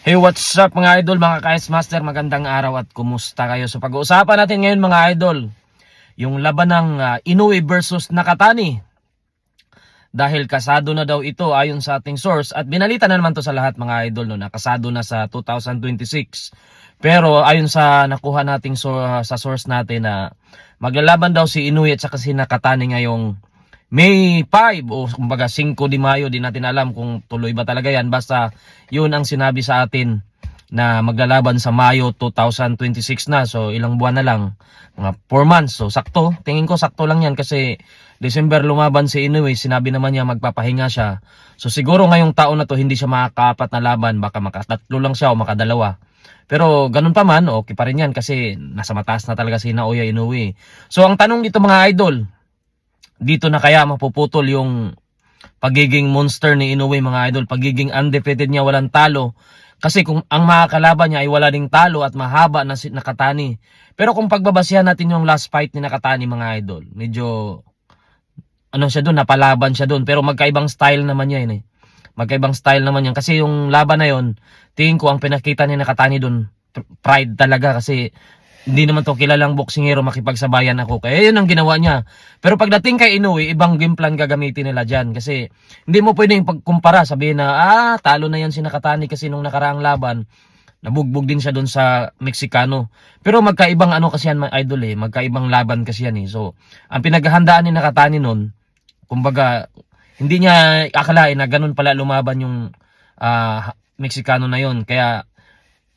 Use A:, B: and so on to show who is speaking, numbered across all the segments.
A: Hey, what's up mga idol, mga ka-Ice Master? Magandang araw at kumusta kayo? So pag-uusapan natin ngayon mga idol, yung laban ng Inoue versus Nakatani. Dahil kasado na daw ito ayon sa ating source at binalita na naman to sa lahat mga idol no, nakasado na sa 2026. Pero ayon sa nakuha nating sa source natin na maglalaban daw si Inoue at saka si Nakatani ngayong May 5 o kumbaga 5 de Mayo, di natin alam kung tuloy ba talaga yan. Basta yun ang sinabi sa atin na maglalaban sa Mayo 2026 na. So ilang buwan na lang, mga 4 months. So sakto, tingin ko sakto lang yan kasi December lumaban si Inoue, sinabi naman niya magpapahinga siya. So siguro ngayong taon na to hindi siya makakaapat na laban, baka makatatlo lang siya o makadalawa. Pero ganun pa man, okay pa rin yan kasi nasa mataas na talaga si Naoya Inoue. So ang tanong dito mga idol, dito na kaya mapuputol yung pagiging monster ni Inoue mga idol, pagiging undefeated niya, walang talo. Kasi kung ang makakalaban niya ay wala ding talo at mahaba na si Nakatani. Pero kung pagbabasihan natin yung last fight ni Nakatani mga idol, medyo ano siya doon, napalaban siya doon. Pero magkaibang style naman niya yun eh. Magkaibang style naman yan. Kasi yung laban na yun, tingin ko ang pinakita ni Nakatani doon, pride talaga kasi hindi naman to kilalang boksingero, makipagsabayan ako. Kaya yun ang ginawa niya. Pero pagdating kay Inoue, ibang game plan gagamitin nila dyan. Kasi hindi mo pwedeng pagkumpara. Sabihin na, talo na yan si Nakatani kasi nung nakaraang laban, nabugbog din siya doon sa Meksikano. Pero magkaibang ano kasi yan, idol eh. Magkaibang laban kasi yan eh. So, ang pinaghahandaan ni Nakatani nun, kumbaga, hindi niya akalain na ganun pala lumaban yung Meksikano na yon. Kaya,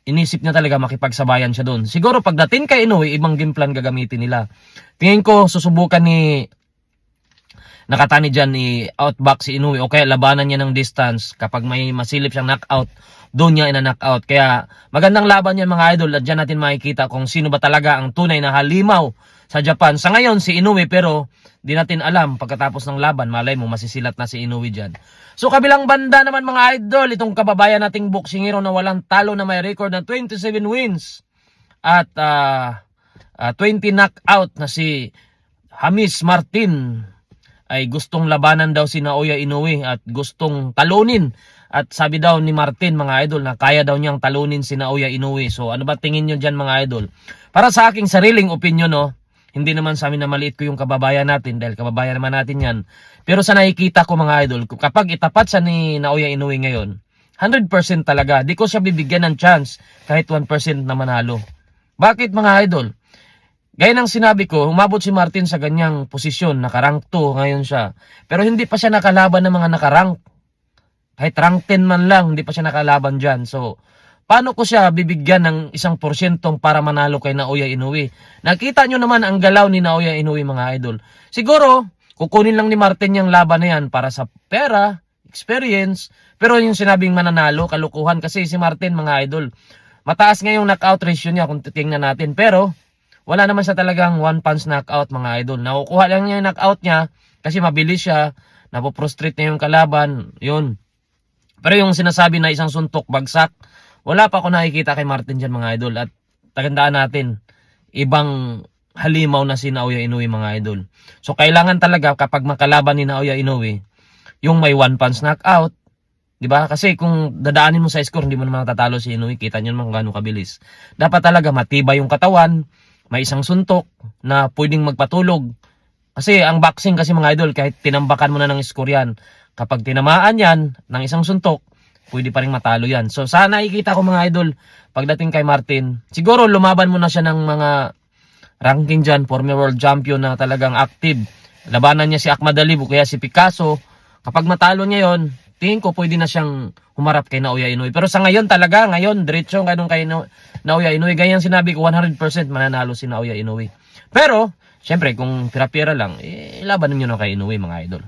A: inisip niya talaga makipagsabayan siya doon. Siguro pagdating kay Inoue, ibang game plan gagamitin nila. Tingin ko susubukan ni Nakatani dyan i-outback si Inoue o kaya labanan niya ng distance. Kapag may masilip siyang knockout, doon niya ina-knockout. Kaya magandang laban yan mga idol at dyan natin makikita kung sino ba talaga ang tunay na halimaw sa Japan. Sa ngayon si Inoue pero di natin alam pagkatapos ng laban. Malay mo masisilat na si Inoue dyan. So kabilang banda naman mga idol, itong kababayan nating boksingero na walang talo na may record na 27 wins at 20 knockout na si James Martin ay gustong labanan daw si Naoya Inoue at gustong talunin. At sabi daw ni Martin mga idol na kaya daw niyang talunin si Naoya Inoue. So ano ba tingin nyo dyan mga idol? Para sa aking sariling opinion no, hindi naman sa amin na maliit ko yung kababayan natin dahil kababayan naman natin yan. Pero sa nakikita ko mga idol, kapag itapat sa ni Naoya Inoue ngayon, 100% talaga. Di ko siya bibigyan ng chance kahit 1% na manalo. Bakit mga idol? Gaya ng sinabi ko, umabot si Martin sa ganyang posisyon, naka-rank 2 ngayon siya. Pero hindi pa siya nakalaban ng mga naka-rank. Kahit rank 10 man lang, hindi pa siya nakalaban dyan. So, paano ko siya bibigyan ng 1% para manalo kay Naoya Inoue? Nakita nyo naman ang galaw ni Naoya Inoue mga idol. Siguro, kukunin lang ni Martin yung laban na yan para sa pera, experience. Pero yung sinabing mananalo, kalukuhan kasi si Martin mga idol. Mataas ngayong knockout ratio niya kung titingnan natin. Pero, wala naman siya talagang one punch knockout mga idol. Nakukuha lang niya yung knockout niya kasi mabilis siya. Napoprostrate niya yung kalaban. Yun. Pero yung sinasabi na isang suntok, bagsak, wala pa ako nakikita kay Martin dyan mga idol. At tagandaan natin, ibang halimaw na si Naoya Inoue mga idol. So kailangan talaga kapag makalaban ni Naoya Inoue, yung may one punch knockout, di ba? Kasi kung dadaanin mo sa score, hindi mo naman tatalo si Inoue. Kita nyo naman kung gano'ng kabilis. Dapat talaga matibay yung katawan, may isang suntok na pwedeng magpatulog. Kasi ang boxing kasi mga idol, kahit tinambakan mo na ng score yan, kapag tinamaan yan ng isang suntok, pwede pa rin matalo yan. So sana nakikita ko mga idol, pagdating kay Martin, siguro lumaban mo na siya ng mga ranking dyan, former world champion na talagang active. Labanan niya si Ahmad Ali o kaya si Picasso. Kapag matalo niya yon, tingin ko pwede na siyang humarap kay Naoya Inoue. Pero sa ngayon talaga, ngayon, diretso ganun kay Naoya Inoue. Ganyan sinabi ko, 100% mananalo si Naoya Inoue. Pero, syempre, kung pira-pira lang, laban ninyo na kay Inoue mga idol.